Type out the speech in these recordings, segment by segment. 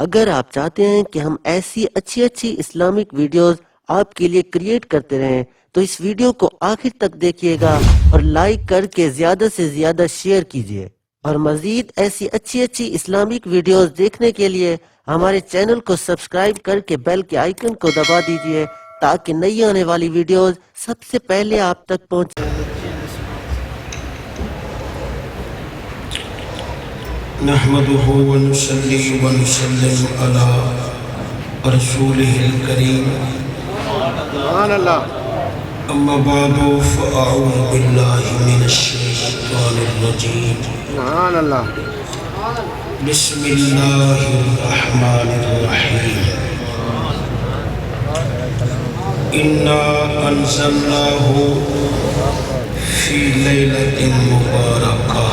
اگر آپ چاہتے ہیں کہ ہم ایسی اچھی اسلامک ویڈیوز آپ کے لیے کریٹ کرتے رہیں تو اس ویڈیو کو آخر تک دیکھیے گا اور لائک کر کے زیادہ سے زیادہ شیئر کیجیے، اور مزید ایسی اچھی اسلامک ویڈیوز دیکھنے کے لیے ہمارے چینل کو سبسکرائب کر کے بیل کے آئیکن کو دبا دیجیے تاکہ نئی آنے والی ویڈیوز سب سے پہلے آپ تک پہنچے۔ نحمده ونصلي ونسلم على رسوله الكريم سبحان اللہ۔ اما بعد فاعوذ بالله من الشیطان الرجیم سبحان اللہ۔ بسم اللہ الرحمن الرحیم انا انزلناه فی لیلۃ مبارکہ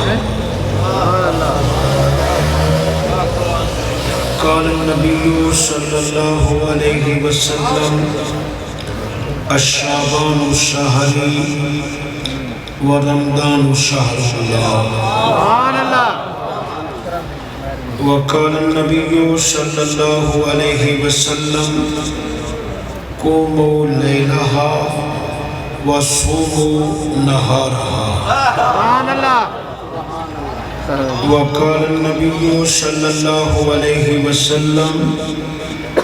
قال النبي صلى الله عليه وسلم الشعبان شهري ورمضان شهر الله سبحان اللہ۔ وقال النبي صلى الله عليه وسلم قوموا ليلها وصوموا نهارها سبحان اللہ۔ وقال النبي صلى الله عليه وسلم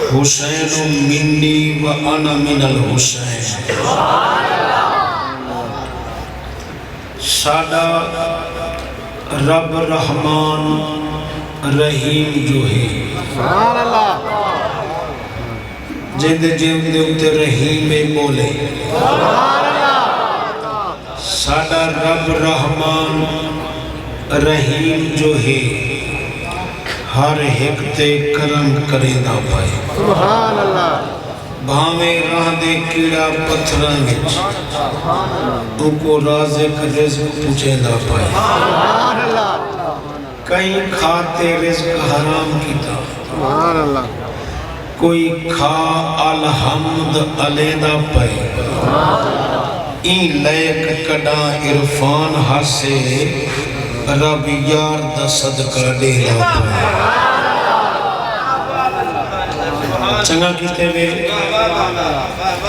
حسین منی وانا من الحسین۔ سادہ رب رحمان رحیم جو ہے سبحان اللہ۔ جند جند اتے رحیم بولے سبحان اللہ۔ سادہ رب رحمان رحیم جو ہے ہر ایک تے کرم کریں دا پائے سبحان اللہ۔ بھامے راہ دے کیڑا پتھران وچ تو کو رازق رزق پوچھیں دا پائے سبحان اللہ۔ کہیں کھاتے رزق حرام کیتا سبحان اللہ۔ کوئی کھا الحمد علیدہ پائے این لیک کڑا عرفان حاسے رب یار دا صدقہ ڈیرا پائے چنگا کیتے ہوئے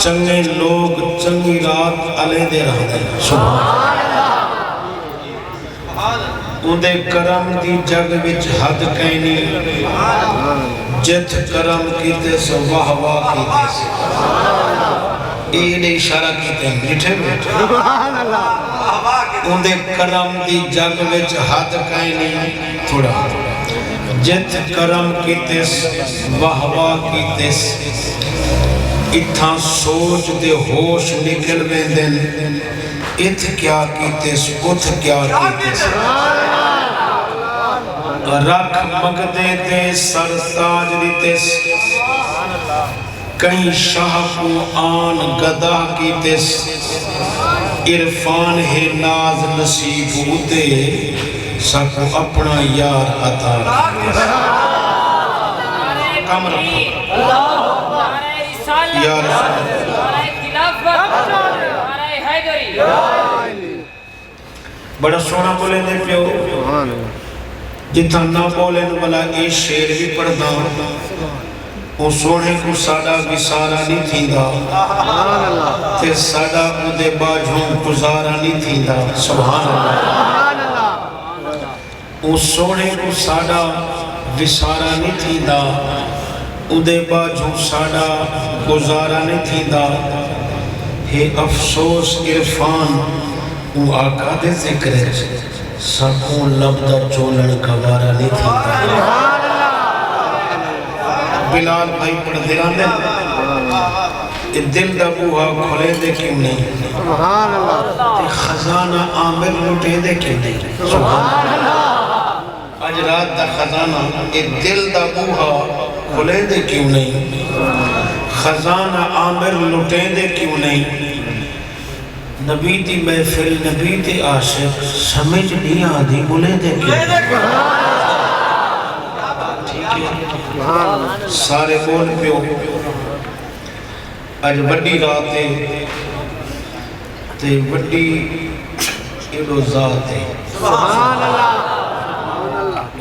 چنگے لوگ چنگی رات علیدے رہ دے سبحان اندے کرم دی جگ وچ حد کہنی جت کرم کیتے سو واہ واہ کیتے سے ایڈے اشارہ کیتے ہیں لٹھے بیٹھے سبحان اللہ۔ اندے کرم دی جگ وچ حد کہنی تھوڑا جت کرم کیتے واہ واہ کیتے اتھا سوچ دے ہوش نکل ویندن ات کیا کیتس ات کیا کیتس رکھ مگدے دے سر تاج دیتس کہیں شاہ کو آن گدا کیتس عرفان ہے ناز نصیب ہوتے سب اپنا یار عطا کیتس کم رکھو یا رسول بڑا سونا بولے دے پیو جتنا نہ بولے والا اے شیر بھی پڑھدا او سونے کو ساڑا وسارا نہیں تھیندا تے ساڑا او دے باجھوں گزارا نہیں تھیندا سبحان اللہ او سونے کو ساڑا وسارا نہیں تھیندا او دے باجھوں ساڑا گزارا نہیں تھیندا ہے افسوس عرفان او آقا دے ذکر ہے سکون لبدہ چولن گوارا نہیں تھیندا بلال بھائی پڑھ دیران دے دل دا بوہا کھلے دے کیوں نہیں سبحان اللہ۔ خزانہ عامر لٹے دے کیوں نہیں سبحان اللہ آج رات دا خزانہ دل دا بوہا کھلے دے کیوں نہیں خزانہ عامر لٹے دے کیوں نہیں نبی دی محفل نبی دی عاشق سمجھ نہیں آدھی ملے دے کیوں سارے بول پیو آج بڑی رات ہے تے بڑی ایڈو ذات ہے سبحان اللہ۔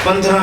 15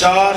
4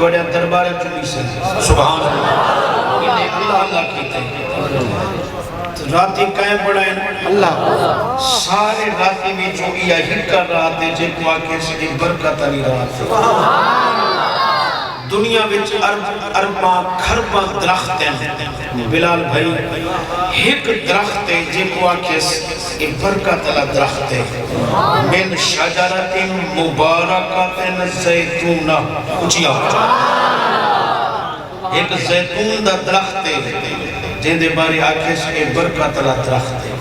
توڑے دربار چلی سے سبحان اللہ انہیں اللہ اللہ کیتے راتی کہیں پڑھائیں اللہ سارے راتی میں جو یہی کر رہا تھے جے کو آکے سے برکت علی رہا تھے دنیا وچ ارباں کھرباں درخت ہیں بلال بھائی ایک درخت ہے جے کو آکے سے برکت علی درخت ہے من شجرت مبارکت زیتونہ اچھیا ایک زیتون دا درخت ہے جن دے بارے آکے سے برکت علی درخت ہے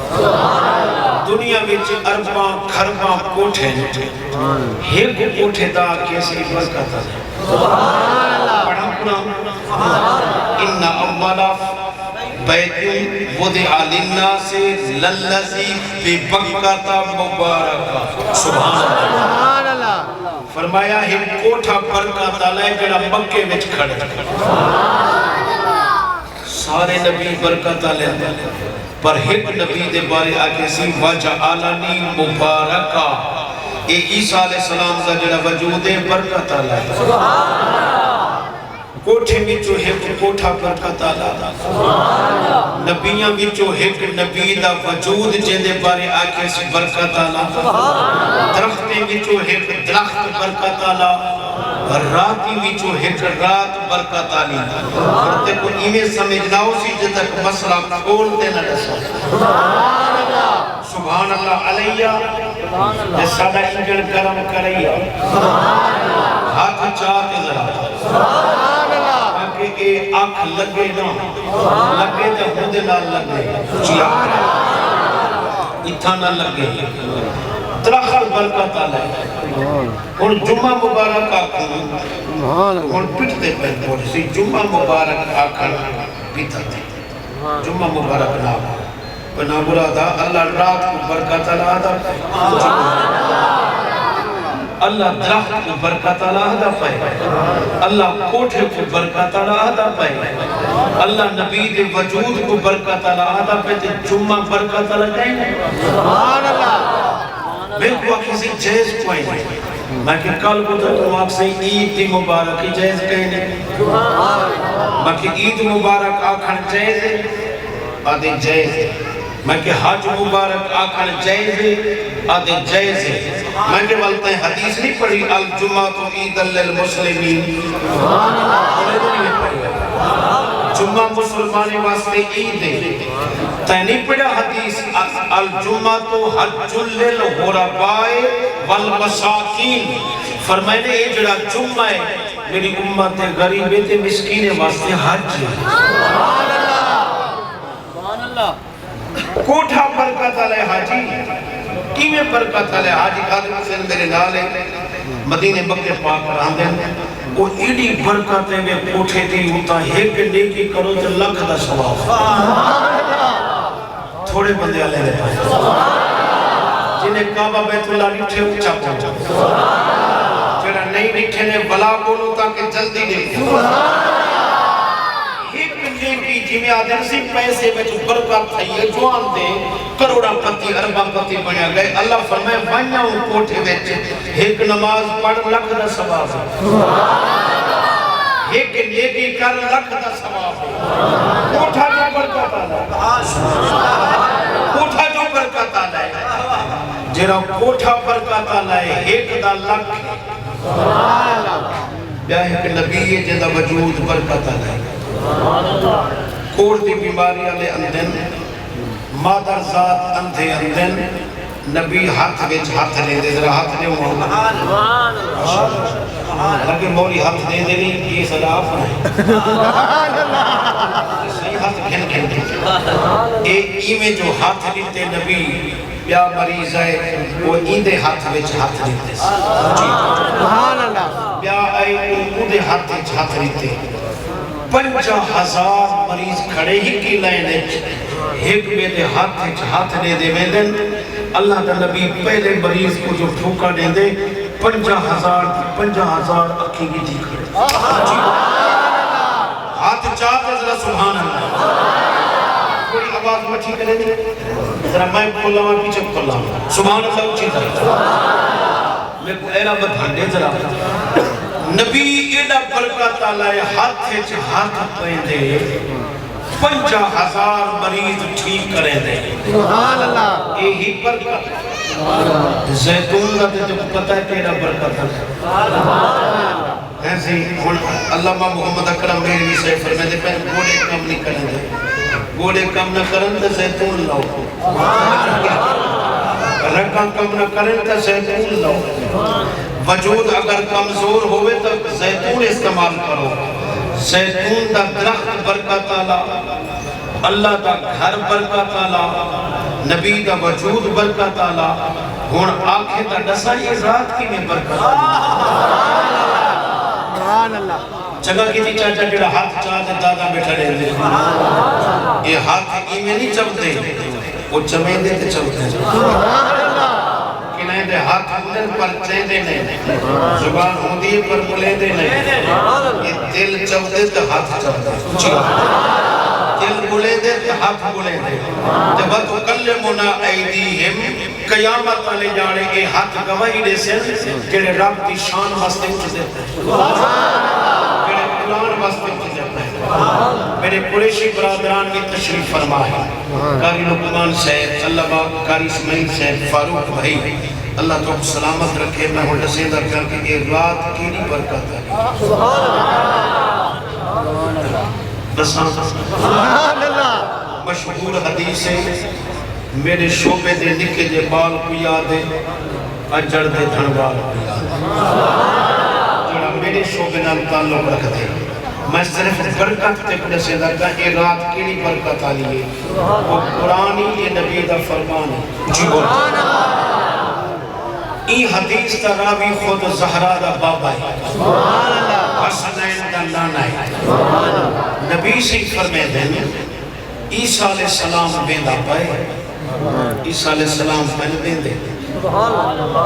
دنیا وچ ارباں کھرباں کوٹھے ایک کوٹھے دا آکے سے برکت علی ان اولا بیت وضع للناس للذی ببکۃ مبارکہ سبحان اللہ فرمایا ہے کوٹھا برکت علی جڑا مکے وچ کھڑا سارے نبی برکت علی پر ایک نبی دے بارے آگے سی وجعلنی مبارکہ اے عیسیٰ علیہ السلام دا جڑا وجود ہے برکت علی کوٹھے وچوں ایک کوٹھا برکت علی نبیاں وچوں ایک نبی دا وجود جن دے بارے آکے سے برکت علی درختے وچوں ایک درخت برکت علی راتی وچوں ایک رات برکت علی کرتے کو ایمیں سمجھناؤ سی جے تک مسئلہ کھول دینا رسا سبحان اللہ علیہ جے سادہ انجل کرم کریا ہاتھ چاہتے ذرا کہ اے آنکھ لگے نا لگے تو ہودے نہ لگے چی آنکھ اتھا نہ لگے درخت برکت آلائے اور جمعہ مبارک آکھن اور پٹھتے پہ پوچھ سی جمعہ مبارک آکھن پیتا تھے جمعہ مبارک نہ بنا برا دا اللہ رات کو برکت آلائے اللہ درخت کو برکت علیہ پائے اللہ کوٹھے کو برکت علیہ پائے اللہ نبی دے وجود کو برکت علیہ پائے جمعہ برکت علیہ جائیں سبحان اللہ بالکل کسی جیز کوئی نہیں میں کہ کل کو تو آپ سے عید دی مبارک جیز کہیں نہیں میں کہ عید مبارک آکھن جیز ہے آدھے جیز ہے میں کہ حج مبارک آکھن جیز ہے آدھے جیز ہے میں کہ بولتا ہے حدیث نہیں پڑھی الجمعہ عید للمسلمین جمعہ مسلمانی واسطے عید ہے تیہ نہیں پڑھا حدیث الجمعہ حج للغرباء والمساکین فرمائے نے یہ جڑا جمعہ ہے میری امت غریبے تے مسکینے واسطے حج ہے سبحان اللہ کوٹھا برکت علیہ حاجی کیویں برکت علیہ حاجی قادر حسین میرے نالے مدینہ مکہ پاک رہاندے وہ ایڈی برکت ہے میں کوٹھے تھی ہوتا ایک نیکی کرو تو لکھ دا ثواب تھوڑے بندے علیہ رہے پائے جنہیں کعبہ بیت اللہ نٹھے اچھا پہنچا جنہیں نہیں نٹھے نے بلا بولو تاکہ جلدی نہیں ایک نیکی جنہیں آدھر سی پیسے میں جو برکت تھا یہ جوان دے کروڑا پتی اربا پتی بنیا گئے اللہ فرمائے بنیا ہوں کوٹھے بیچے ایک نماز پڑھ لکھ دا ثواب ایک نیکی کر لکھ دا ثواب کوٹھا جو برکت آلائے کوٹھا جو برکت آلائے جنہا کوٹھا برکت آلائے ایک دا لکھ یا ایک نبی جنہا وجود برکت آلائے کوڑ دی بیماری علیہ اندن مادر ذات اندھے اندن نبی ہاتھ ویچ ہاتھ لے دے ذرا ہاتھ لے ہوا لگے مولی ہاتھ دے دے نہیں یہ صلاف نہیں صحیح ہاتھ کھن کھن کھن ایمیں جو ہاتھ لیتے نبی یا مریض ہے وہ ایندے ہاتھ ویچ ہاتھ لیتے یا آئی اندے ہاتھ ویچ ہاتھ لیتے 50,000 مریض کھڑے ہی کی لائنے ایک میرے ہاتھ دے دے ویدن اللہ دا نبی پہلے مریض کو جو پھوکا دے دے 50,000 اکھی کی تھی کھڑے ہاتھ چاہتے ذرا سبحان اللہ کوئی آواز مچھی کرے دے ذرا میں کھولا ہوں پیچھے کھولا ہوں سبحان اللہ اچھی طرح میں کو ایرہ بدھانڈے ذرا نبی ایڈا برکت آلائے ہاتھ پہندے 50,000 مریض ٹھیک کریں دے سبحان اللہ یہی برکت زیتون کا تو پتہ ہے تیرا برکت ہے ایسی علامہ محمد اکرم میری سے فرمائے دے پہلے گوڑے کم نہیں کریں دے گوڑے کم نہ کریں تو زیتون لاؤ رقم کم نہ کریں تو زیتون لاؤ وجود اگر کمزور ہوئے تو زیتون استعمال کرو زیتون دا درخت برکت آلہ اللہ دا گھر برکت آلہ نبی دا وجود برکت آلہ ہون آنکھیں دا ڈسا یہ رات کی میں برکت آلہ سبحان اللہ جگہ کی تھی چاچا جڑا ہاتھ چاہتے دادا بیٹھا رہے دے یہ ہاتھ کی میں نہیں چلتے وہ چمیں دیتے چلتے ہیں سبحان اللہ کنہیں دے ہاتھ اندر پر چیندے نہیں زبان ہوندی پر بلیندے نہیں یہ دل چلتے تو ہاتھ چلتے دل بلیندے تو ہاتھ بلیندے جب تکلمنا ایدیہم قیامت والے جانے کے ہاتھ گواہی دے سے جڑے رب دی شان واسطے اٹھ دیتے ہیں جڑے قرآن واسطے اٹھ دیتے ہیں میرے قریشی برادران کی تشریف فرما ہے قاری لقمان صاحب علامہ قاری اسماعیل صاحب فاروق بھائی اللہ تو سلامت رکھے میں ہوں رسیدہ کر کے یہ رات کی نہیں برکت ہے سبحان اللہ مشہور حدیث ہے میرے شعبے دے نکے دے بال کو یادے اجڑ دے دھنوال کو یادے جڑا میرے شعبے نال تعلق رکھ دے میں صرف برکت تے پڑے سے لگا یہ رات کی نہیں برکت آلی ہے وہ قرآنی یہ نبی دا فرمان ہے جی بول ای حدیث تا راوی خود زہرا دا بابا ہے سبحان اللہ حسنین دا نانا ہے نبی سے فرمے دیں عیسیٰ علیہ السلام بیندہ پائے عیسیٰ علیہ السلام پہنے بیندے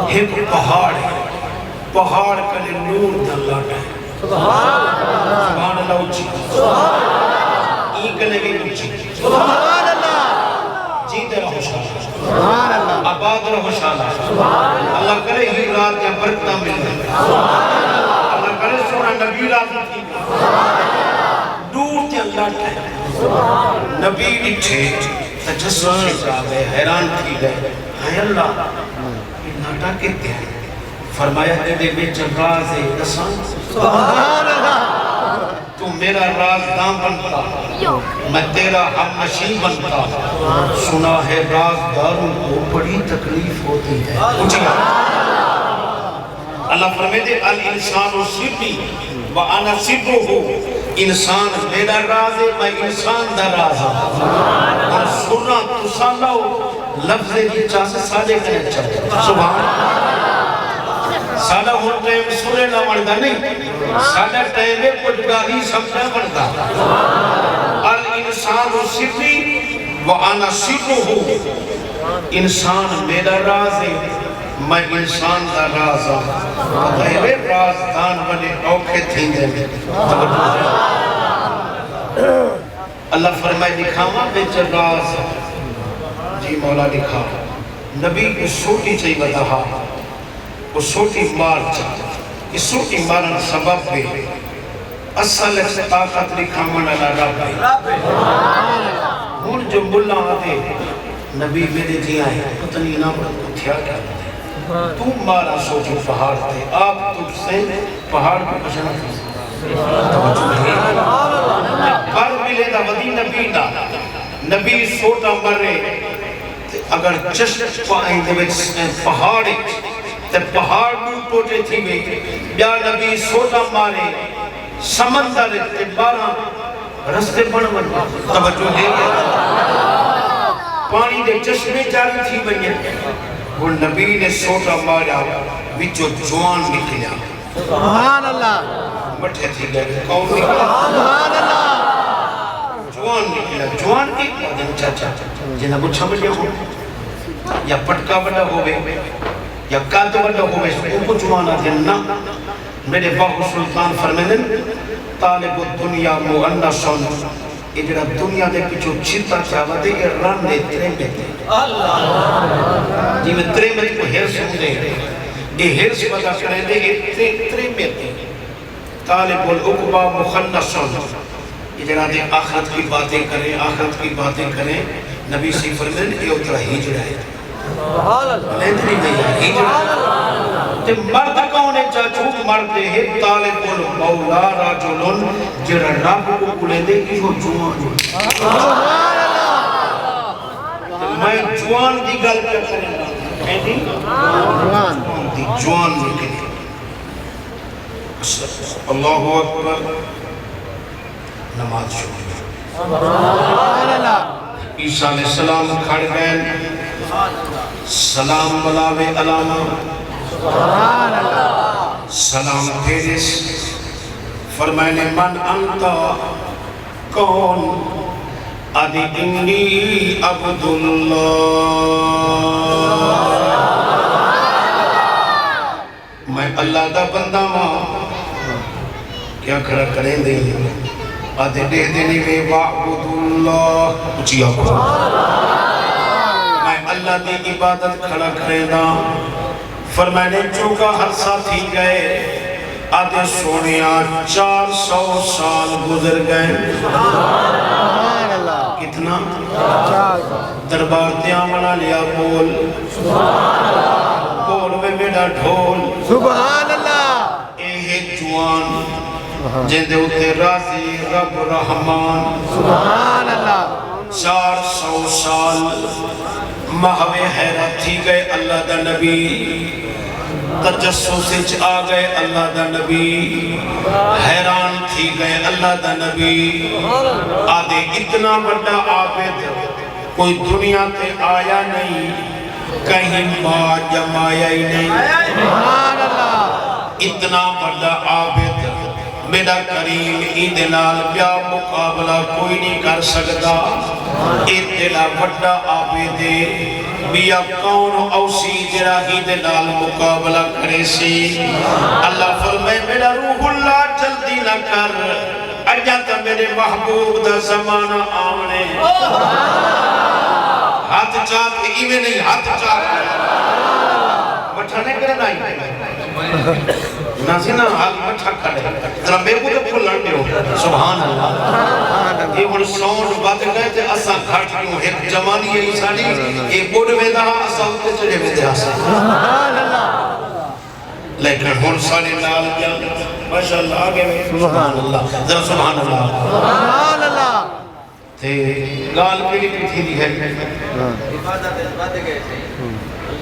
ایک پہاڑ ہے پہاڑ کا نور دا لاٹا ہے سبحان اللہ اچھی ایک لگے اچھی سبحان اللہ جیتے رہو شاہ سبحان اللہ آباد رہو شاہ اللہ کرے ہی رات یا برکتہ مل جائے اللہ کرے سونا نبی رات تھی دور تے اللہ ٹھے نبی اٹھے تجسس سے آگئے حیران تھی گئے ہے اللہ یہ ناٹا کہتے ہیں فرمایا ہے دے میں جب راز ہے دسان سبحان اللہ تو میرا رازداں بنتا میں تیرا ہم نشین بنتا سنا ہے رازداروں کو بڑی تکلیف ہوتی ہے اٹھیا اللہ فرمائے دے الانسان سربی وَأَنَا سِرُّهُ انسان میرا راز ہے میں انسان دا راز ہوں اور سننا تسالاؤ لفظ یہ چاہتے سادے کرنے چاہتے سبحان سادہ ہون ٹائم سنے نہ مردہ نہیں سادہ ٹائم میں پٹگاہی سمجھا مردہ الانسان سربی وَأَنَا سِرُّهُ انسان میرا راز ہے میں انسان دا راز ہوں غیر رازدان بنے اوکے تھیں دے میں اللہ فرمائے لکھاما بیچر راز جی مولا لکھا نبی کو سوٹی چاہی بتاہا وہ سوٹی مار چاہتا اس سوٹی مارن سبب بے اصل طاقت لکھامن اللہ رب ہے ہون جو ملا آتے نبی میرے جی آئے پتنی نام کو تھیا کیا تو مارا سوچی پہاڑ تھے آپ تجھ سے پہاڑ کو کشنا تھی پر ملے دا ودی نبی دا نبی سوٹا مرے اگر چشت پائیں دے پہاڑ تے پہاڑ دو ٹوٹے تھی میں یا نبی سوٹا مارے سمندر تے بارہ رستے بڑھ بڑھ توجہ ہے پانی دے چشمے جاری تھی بنیے وہ نبی نے سوٹا مارا وچو جوان نکلیا سبحان اللہ بٹھے تھی گئے کون نکلا سبحان اللہ جوان نکلیا جوان کی چاچا جنہ بچھا بڑھیا ہو یا پٹکا بڑھا ہوئے یا کانت بڑھا ہوئے ان کو جوان آتے نا میرے باقو سلطان فرمینن طالب الدنیا مؤنسن اجرا دنیا دے پچھو چھتا چاہوا دے کہ رن دے ترے میں دے جی میں ترے میں کو ہرس ہوں دے یہ ہرس پتا کرے دے کہ ترے میں دے طالب العقبہ مخنث یہ جنہاں دے آخرت کی باتیں کریں آخرت کی باتیں کریں نبی سی فرمین یہ اترا ہجرہ ہے لیندنی نہیں ہجرہ تے مرد کون ہے چاچوک مرد ہے طالب المولا راجلن جرہ رب کو کلے دے ایہو جوان میں جوان دی گل کر کریں گا جوان دی گل اللہ اکبر نماز شروع عیسیٰ علیہ السلام کھڑ گئے سلام بلاوے علامہ سلام پھیرس فرمائنے من انتا کون ادی انی عبداللہ میں اللہ دا بندہ ماں کیا کھڑا کریں دیں آدھے دے دینی وے وعبداللہ اچھی آکو میں اللہ دی عبادت کھڑا کریں دا فرمائنے چوکا ہر ساتھی گئے آدھے سونیا 400 سال گزر گئے کتنا دربار دیاں منا لیا بول بول میں میڈا ڈھول سبحان اللہ اے جوان جندے ہوتے راضی رب رحمان سبحان اللہ 400 سال محوے حیرت تھی گئے اللہ دا نبی تجسس آ گئے اللہ دا نبی حیران تھی گئے اللہ دا نبی آدھے اتنا بڑا عابد کوئی دنیا تے آیا نہیں کہیں ماں جمایا ہی نہیں سبحان اللہ اتنا بڑا عابد میرا کریم ایدنال بیا مقابلہ کوئی نہیں کر سکتا اتنا بڑا عابد بیا کون اوسی جرا ایدنال مقابلہ کرے سی اللہ فرمائے میرا روح اللہ جلدی نہ کر اجا تا میرے محبوب دا زمانہ آمنے ہاتھ چاپ ایوے نہیں ہاتھ چاپ بٹھانے کرے نہیں ناسی نا حال بٹھا کرے ذرا بے کو تو پھول لڑنے ہو سبحان اللہ یہ وہ سونڈ بات گئے تھے اسا کھٹ کیوں ایک جمانی ہے انسانی ایک بوڑھ ویدہ اسا ہوتے چلے ویدہ اسا سبحان اللہ لیکن ہون سارے لال جان ماشاءاللہ آگے میں سبحان اللہ ذرا سبحان اللہ سبحان اللہ تے لال کیلی پیٹھی دی ہے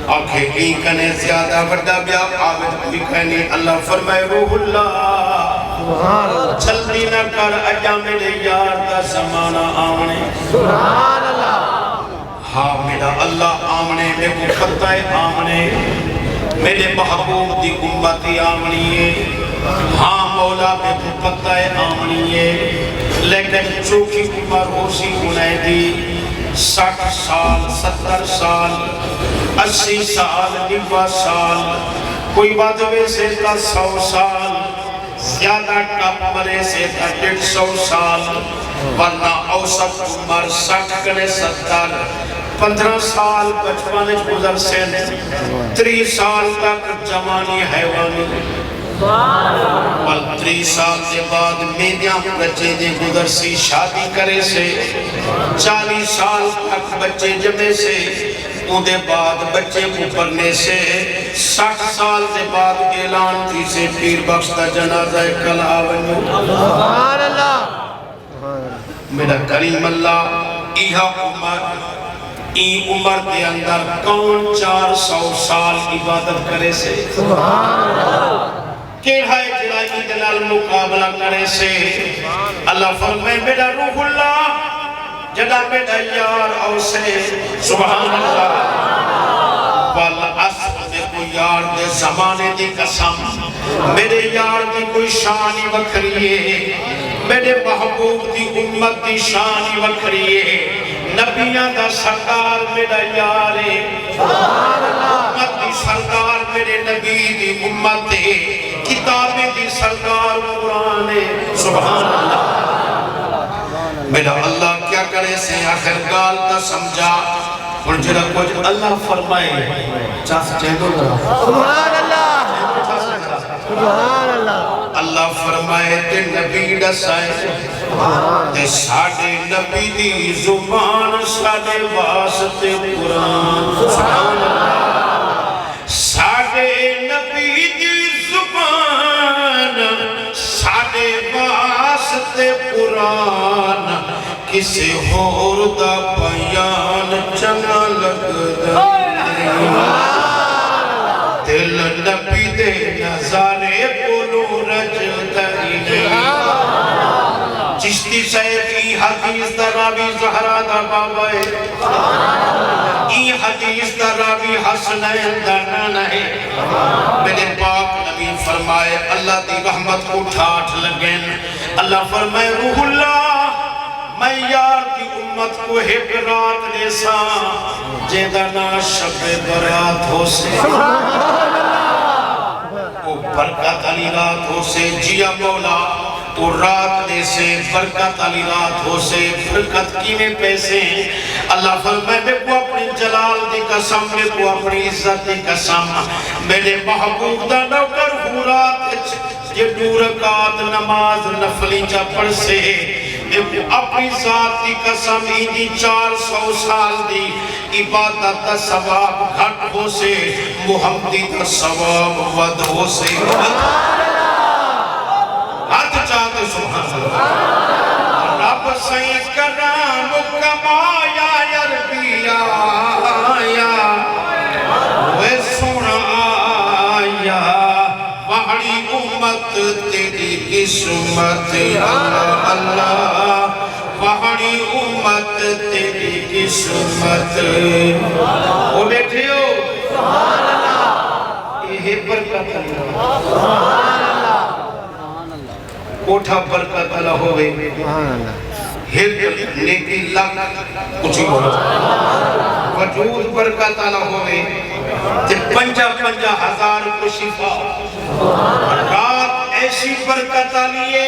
آنکھیں این کنے زیادہ بڑا بیا عابد کوئی کہنی اللہ فرمائے روح اللہ جلدی نہ کر اجا میرے یار دا زمانہ آمنے سبحان اللہ ہاں میرا اللہ آمنے میں کو پتہ ہے آمنے میرے محبوب دی امتی آمنی ہے ہاں مولا میں کو پتہ ہے آمنی ہے لیکن چوکی عمر ہوسی انہیں دی 60 سال 70 سال 80 سال 90 سال کوئی بدوے سے تا 100 سال زیادہ ٹپ مرے سے تا 150 سال ورنہ اوسط عمر 60 کنے 70 15 سال بچپن گزر سے 30 سال تک جوانی حیوانی اور 30 سال کے بعد میدیاں بچے دے گزر سی شادی کرے سے 40 سال تک بچے جمعے سے ان دے بعد بچے کو پڑھنے سے 60 سال دے بعد اعلان تھی سے پیر بخشتہ جنازہ کل آونیو سبحان اللہ میرا کریم اللہ ایہا عمر دے اندر کون 400 سال عبادت کرے سے سبحان اللہ کیڑھائے جرائی دلال مقابلہ کرے سے اللہ فرمائے میرا روح اللہ جدا میرا یار اور سے سبحان اللہ والعصر دے کوئی یار دے زمانے دی قسم میرے یار دی کوئی شانی وکھریے میرے محبوب دی امت دی شانی وکھریے نبیاں دا سرکار میرا یارے امت دی سرکار میرے نبی دی امت ہے کتابیں دی سرکار قرآن سبحان اللہ میرا اللہ کیا کرے سے آخر گال تا سمجھا اور جرہ کچھ اللہ فرمائے چاس چہدو ذرا سبحان اللہ سبحان اللہ اللہ فرمائے تے نبی دسائے تے ساڑے نبی دی زبان ساڑے واسطے قرآن سبحان اللہ ساڑے نبی دی زبان ساڑے واسطے قرآن کسے ہور دا بیان چنگا لگدا دل نبی دے نظارے بولو رجدہ چشتی صاحب ای حدیث دا راوی زہرا دا بابا ہے ای حدیث دا راوی حسنین دا نانا ہے میرے پاک نبی فرمائے اللہ دی رحمت کو ٹھاٹ لگن اللہ فرمائے روح اللہ میں یار کی امت کو ایک رات لیسا جیدنا شب برات ہو سے وہ برکت علی رات ہو سے جیا مولا وہ رات لیسے برکت علی رات ہو سے برکت کی میں پیسے ہیں اللہ فرمائے میں کو اپنی جلال دی قسم میں کو اپنی عزت دی قسم میرے محبوب دا نوکر ہو رات یہ دو رکعت نماز نفلی جا پڑھ سے اپنی ذات دی قسم ہی 400 سال دی عبادت دا ثواب گھٹ ہو سے محمدی دا ثواب ود ہو سے ہاتھ چاہتے سبحان اللہ رب سین کرام کمایا یربیا وہ سونا آیا وحڑی امت تیری قسمت اللہ اللہ وحڑی امت تیری قسمت وہ بیٹھے ہو سبحان اللہ یہ برکت اللہ سبحان اللہ کوٹھا برکت اللہ ہوئے سبحان اللہ ہر نیکی لگ کچھ بولا وجود برکت اللہ ہوئے تے 50,000 کو شفا رات ایسی برکت آلیے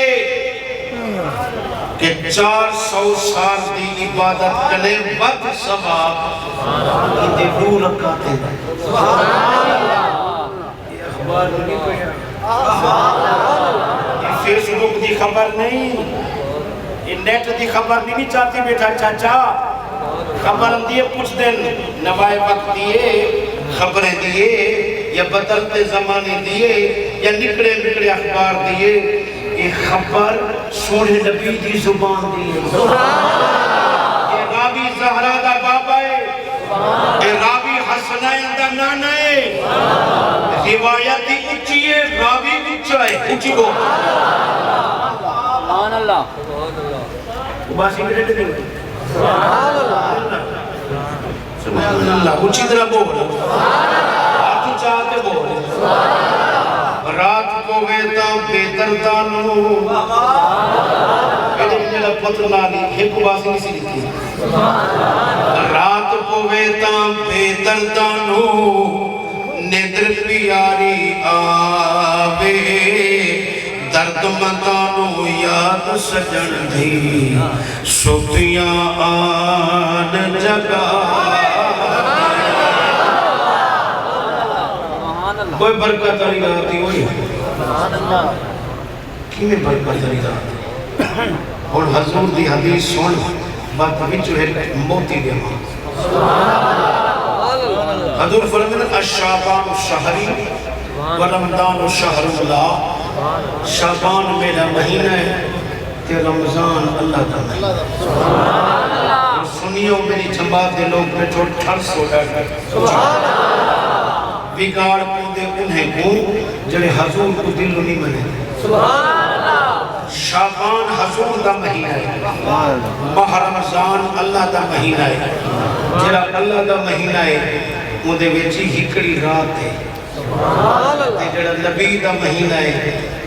کہ 400 سال دی عبادت کلے ود ثواب اندے دو رکھاتے ہیں یہ اخبار نہیں پڑھا یہ فیس بک دی خبر نہیں یہ نیٹ دی خبر نہیں چاہتی بیٹھا چاچا خبر دیئے کچھ دن نوائے وقت دیئے خبریں دیئے یا بدلتے زمانے دیئے یا نکڑے اخبار دیئے یہ خبر سونے نبی دی زبان دیئے یہ راوی زہرا دا بابا ہے یہ راوی حسنین دا نانا ہے روایتی اچھی ہے راوی اچھا ہے اچھی کو سبحان اللہ باسی میں رہتے دیں سبحان اللہ سبحان اللہ اچھی طرح بول آتی چاہتے بول رات کو ویتا بیدردانو ایڈے میرا پتر لالی ایک باسی نہیں سی دیتی رات کو ویتا بیدردانو ندر پیاری آوے درد مندانو یاد سجن دی سوتیاں آن جگا کوئی برکت علی رہتی ہوئی کی میں برکت علی رہتی اور حضور دی حدیث سن بات بچو ہے موتی دے ماں حضور فرمائے الشعبان شہری ورمضان شہر اللہ شعبان میرا مہینہ ہے کہ رمضان اللہ کا مہینہ سنیوں میری جماعت دے لوگ میں چھوڑ ٹھرس ہو جائے بگاڑ پودے انہیں گوں جڑے حضور کو دل نہیں بنے شعبان حضور دا مہینہ ہے ماہ رمضان اللہ دا مہینہ ہے جڑا اللہ دا مہینہ ہے مودے ویچی ہکڑی رات ہے جڑا نبی دا مہینہ ہے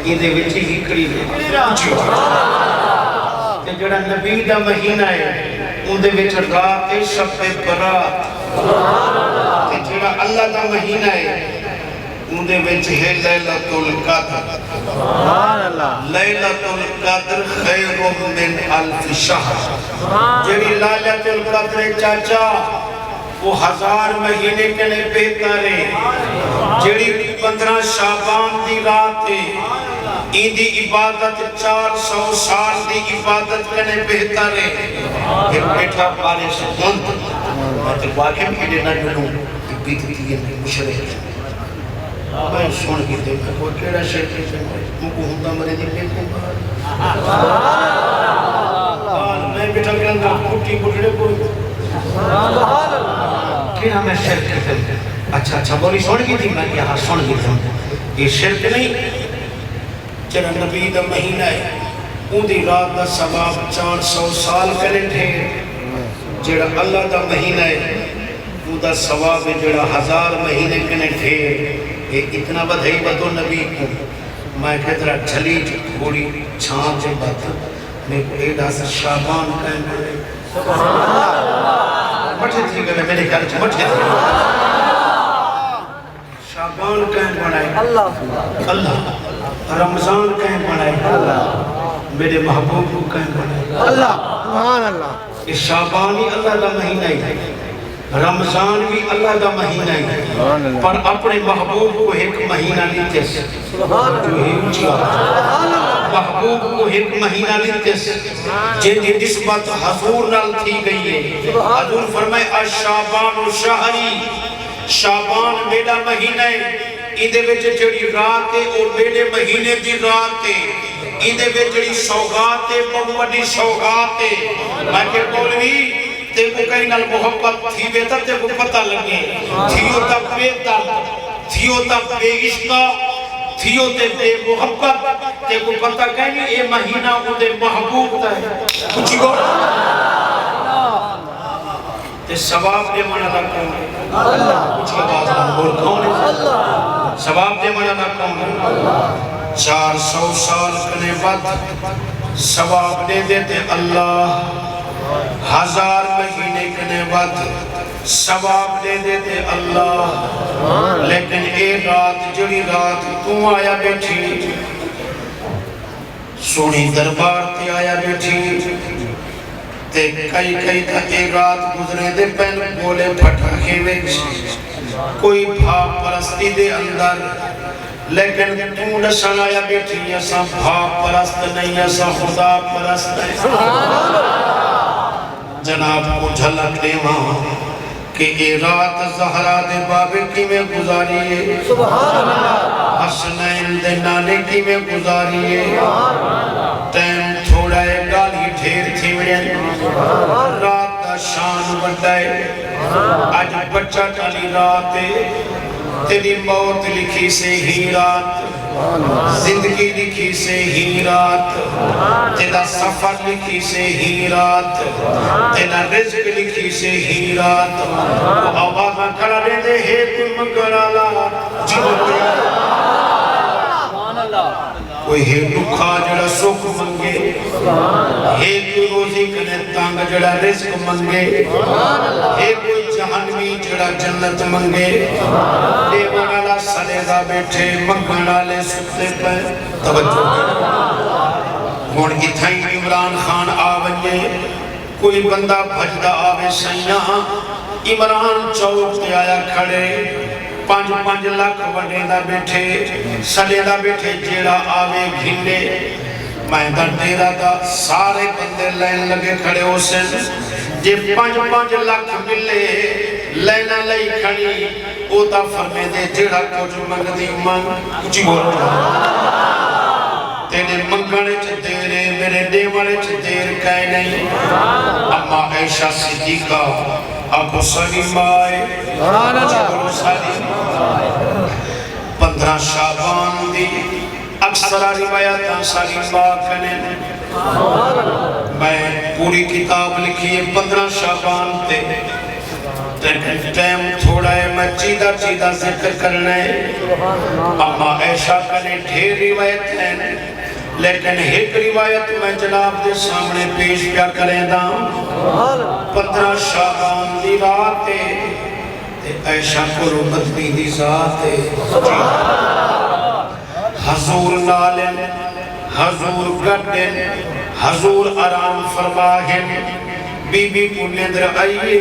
یہ ویچی ہکڑی رات ہے جڑا نبی دا مہینہ ہے اندے ویچ رات شب برات جڑا اللہ دا مہینہ ہے اندے ویچ ہے لیلۃ القدر لیلۃ القدر خیر من الف شہر جڑی لیلۃ القدر چاچا وہ 1000 مہینے کنے بہتر ہے جڑی 15 شعبان دی رات ہے این دی عبادت 400 سال دی عبادت کنے بہتر ہے ایک بیٹھا پارے سے ہوند میں تے واقعی بھی دینا جنوں بیتی تھی مشرک میں سن کے دیکھا کوئی کیڑا شیخ ہے مو کو ہوندا مرے دی بیٹھوں میں بیٹھا کرنا کٹی کٹڑے کوئی کیڑا میں شرک کرتا اچھا بولی سن کی تھی میں کہ ہاں سن کی تھی یہ شرک نہیں جڑا نبی دا مہینہ ہے اون دی رات دا ثواب 400 سال کرے تھے جڑا اللہ دا مہینہ ہے اون دا ثواب جڑا 1000 مہینے کنے تھے یہ اتنا بدھائی بدو نبی کو میں کہتا رہا جھلی تھوڑی چھان سے بات میں کو ایڈا سا شعبان قائم کرے مٹھے تھی گئے میرے گھر چھے مٹھے تھی شعبان قائم بنائے اللہ رمضان قائم بنائے میرے محبوب کو قائم بنائے اللہ سبحان اللہ یہ شعبانی اللہ دا مہینہ ہے رمضان بھی اللہ دا مہینہ ہے پر اپنے محبوب کو ایک مہینہ لیتے سے محبوب کو ایک مہینہ لیتے سے جن دی نسبت حضور نال تھی گئی ہے حضور فرمائے الشعبان و شہری شعبان میرا مہینہ ہے اندے وچ جڑی رات ہے اور میرے مہینے دی رات ہے اندے وچ جڑی سوغات ہے بہت بڑی سوغات ہے میں کہ بولوی تے کو کہیں نال محبت تھی بیتا تے کو پتہ لگے تھیو تا بے درد تھیو تا بے عشقہ تھیو تے بے محبت تے کو پتہ کہیں اے مہینہ کو دے محبوب تا ہے کچھ گو تے ثواب دے مانا دا کون ہے کچھ آواز نہ بول کون ہے ثواب دے مانا دا کون ہے 400 سال کنے بعد ثواب دے دیتے اللہ 1000 مہینے کنے بعد ثواب دے دیتے اللہ لیکن اے رات جڑی رات تو آیا بیٹھی سونی دربار تے آیا بیٹھی تے کئی تا اے رات گزرے دے پہن بولے پھٹاکے وچ کوئی بھاپ پرستی دے اندر لیکن تو نشان آیا بیٹھی ایسا بھاپ پرست نہیں ایسا خدا پرست نہیں جناب کو جھلک دے ماں کہ اے رات زہرا دے بابے کی میں گزاری ہے حسنین دے نانے کی میں گزاری ہے ٹائم تھوڑا ہے گالی ڈھیر تھی میں رات دا شان بڑھائے آج بچہ ٹالی رات ہے تیری موت لکھی سے ہی رات زندگی لکھی سے ہی رات تیرا سفر لکھی سے ہی رات تیرا رزق لکھی سے ہی رات آواز کھڑا رہے دے ہے کوئی مگرالا کوئی ہے دکھا جڑا سکھ منگے ہے کوئی روزی کنے تانگ جڑا رزق منگے ہے کوئی جہنمی جڑا جنت منگے دیوانا لا سلیدہ بیٹھے منگانا لے سکتے پہ توجہ گوڑ کی تھائی عمران خان آونجے کوئی بندہ بھجدہ آوے سیاں عمران چوک تے آیا کھڑے 5 لاکھ وڈے دا بیٹھے سلے دا بیٹھے جیڑا آوے گھنڈے میں در دیرہ دا سارے بندے لین لگے کھڑے ہو سن جے 5 لاکھ ملے لینا لئی کھڑی او تا فرمے دے جیڑا کچھ منگ دی من کچھ بول رہا تیرے منگنے چھ دیرے میرے دیوانے چھ دیر کہے نہیں اما عیشہ صدیقہ ابو سلیم آئے ابو سلیم 15 شعبان دی اکثر روایت سلیم باکنے میں پوری کتاب لکھی ہے 15 شعبان تے ٹائم تھوڑا ہے میں چیدہ ذکر کرنے اما عیشہ کنے ڈھیر روایت ہیں لیکن ایک روایت میں جناب دے سامنے پیش کیا کریں دا 15 شعبان دی رات عیشہ کو ربطنی دی ذات حضور نالن حضور گڑن حضور آرام فرماہن بی بی کو ندر آئیے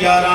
11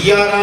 11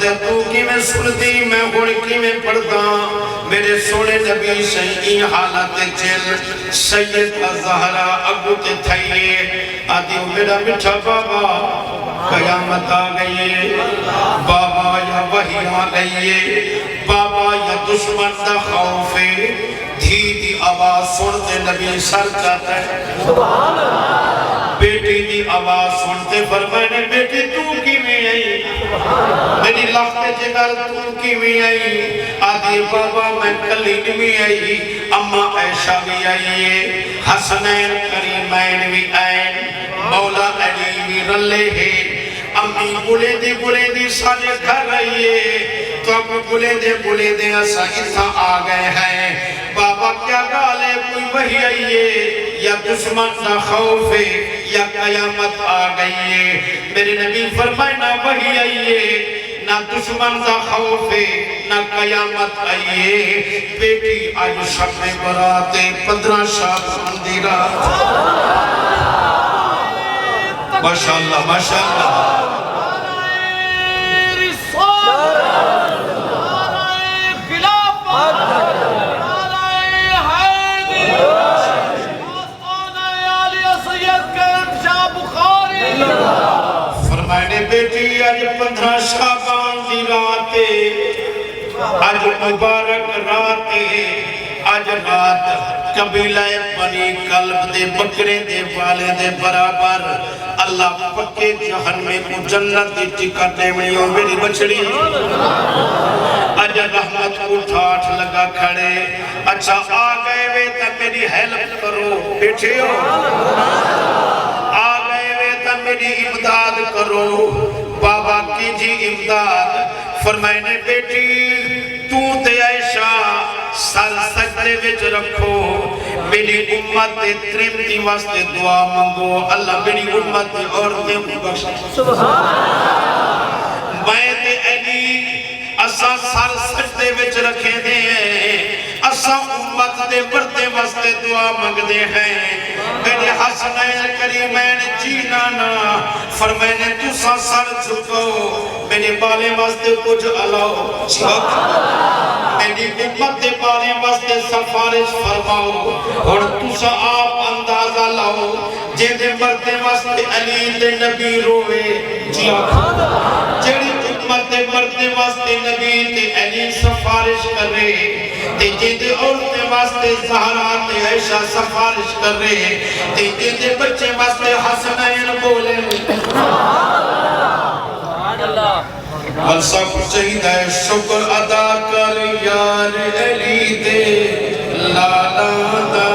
پتہ ہے تو کی میں سنتی میں ہوڑ کی میں پڑھتا میرے سونے نبی سہی حالت چل سید زہرا اگو تے تھائیے آدھی میرا مٹھا بابا قیامت آ گئی بابا یا وحی آ گئی بابا یا دشمن دا خوف دھی دی آواز سنتے نبی سر جاتا ہے بیٹی دی آواز سنتے فرمائے بیٹی تو کی میں آئی میری لخت جگر تو کی میں آئی آدھی بابا میں کلین میں آئی اممہ عائشہ بھی آئیے حسنین کریمین بھی آئین مولا علی بھی رلے ہیں امی بولے دی سارے گھر رہیے تو اب بولے دے ایسا اتنا آ گئے ہیں بابا کیا گالے کوئی وہی آئیے یا دشمن نہ خوف ہے یا قیامت آ گئی ہے میرے نبی فرمائے نہ وہی آئیے نہ دشمن نہ خوف ہے نہ قیامت آئیے بیٹی آج شب براتے 15 شب اندھی رات ماشاءاللہ ماشاءاللہ بیٹی آج 15 شعبان دی راتے آج مبارک راتے آج رات قبیلہ بنی قلب دے بکرے دے والے دے برابر اللہ پکے جہنم کو جنت دی ٹکٹ دے منیوں میری بچڑی آج رحمت کو ٹھاٹھ لگا کھڑے اچھا آ گئے وے تک میری ہیلپ کرو بیٹھے ہو میری امداد کرو بابا کی جی امداد فرمائنے بیٹی تو تے عائشہ سر سجدے وچ رکھو میری امت ترمتی واسطے دعا منگو اللہ میری امت عورتیں بخش میں تے علی اسا سر سجدے وچ رکھے دے ہیں اسا امت دے بردے واسطے دعا منگ دے ہیں میرے حسنین کریمین جینانا فرمائنے تو سا سر جھکو میرے بالے واسطے کچھ علاؤ چھک میری امت دے بالے واسطے سفارش فرماؤ اور تو سا آپ اندازہ لاؤ جے دے مردے واسطے علی دے نبی روے جیڑی امت دے مردے واسطے نبی تے علی سفارش کرے تے جے دے عورتے واسطے زہرا تے عائشہ سفارش کرے تے جے دے بچے واسطے حسنین بولے سب چاہیدہ شکر ادا کر یار علی دے لالا دا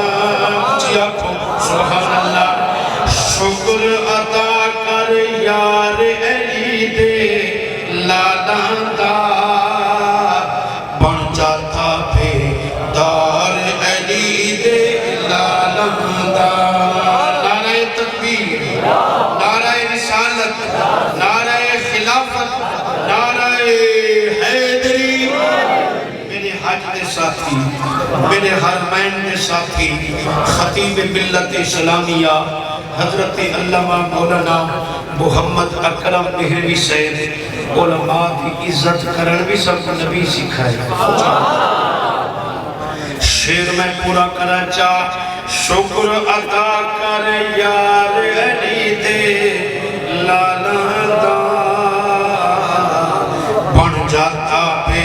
جیا کو سبحان اللہ شکر ادا کر یار علی دے لالا دا بن جاتا پہ دار علی دے لالا دا نعرہ تکبیر نعرہ رسالت نعرہ خلافت نعرہ حیدری میرے حج دے ساتھی میرے حرمین دے ساتھی خطیب ملت اسلامیہ حضرت علامہ مولانا محمد اکرم مہروی صاحب علماء کی عزت کرن بھی سب نبی سکھائے شیر میں پورا کرا چاہ شکر ادا کر یار علی دے لالا دا بن جاتا پہ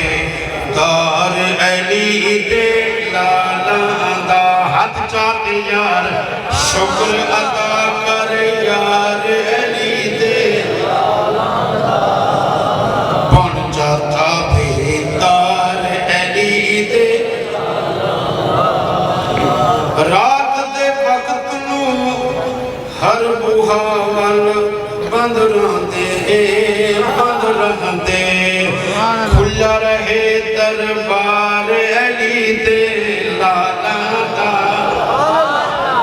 دار علی دے لالا دا ہاتھ چاہتے یار شکر ادا کر یار علی دے بن جاتا پہ دار علی دے رات دے وقت نو ہر بہاول بند رہندے کھلا رہے دربار علی دے لالا دا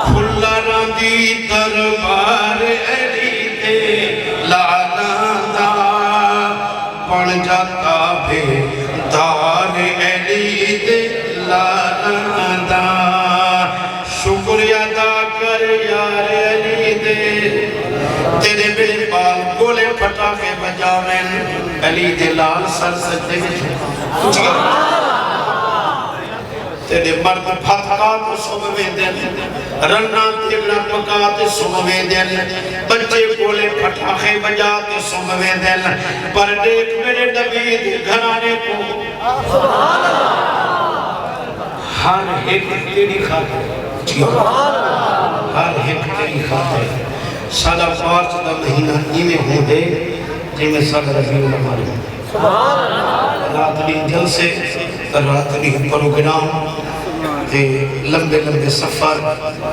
کھلا رہندی دربار علی دے لالا دا بن جاتا بے دار علی دے لالا دا شکر ادا کر یار علی دے تیرے میرے بال گولے پھٹا کے علی دے لال سر سجدے میں جھکا تیرے مرد پھتکا تو صبح دن رنہ تیگڑا پکا تو صبح دن بچے گولے پھٹاخے بجا تو صبح دن پر دیکھ میرے نبی دے گھرانے کو ہر ایک تیری خاطر ہر ایک تیری خاطر سادہ 5 دا مہینہ ایمیں ہوں دے جی میں سادہ ربیع الاول راتنی جلسے راتنی پروگرام تے لمبے لمبے سفر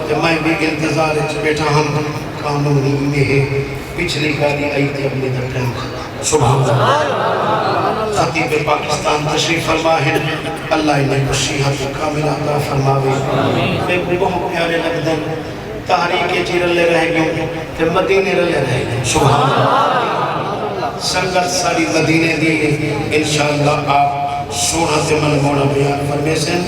تے میں بھی انتظار اچھ بیٹھا ہم قانونی میں ہے پچھلی گاڑی آئی تھی اپنے دکھیں سبحان اللہ خطیب پاکستان تشریف فرما ہے اللہ انہیں صحت کامل عطا فرماوے میں بہت پیارے لگ دیں تحریک چی رلے رہ گئے تے مدینے رلے رہ گئے سبحان اللہ سنگت ساری مدینے دی انشاءاللہ آپ سورت من مولا بیان فرمیسن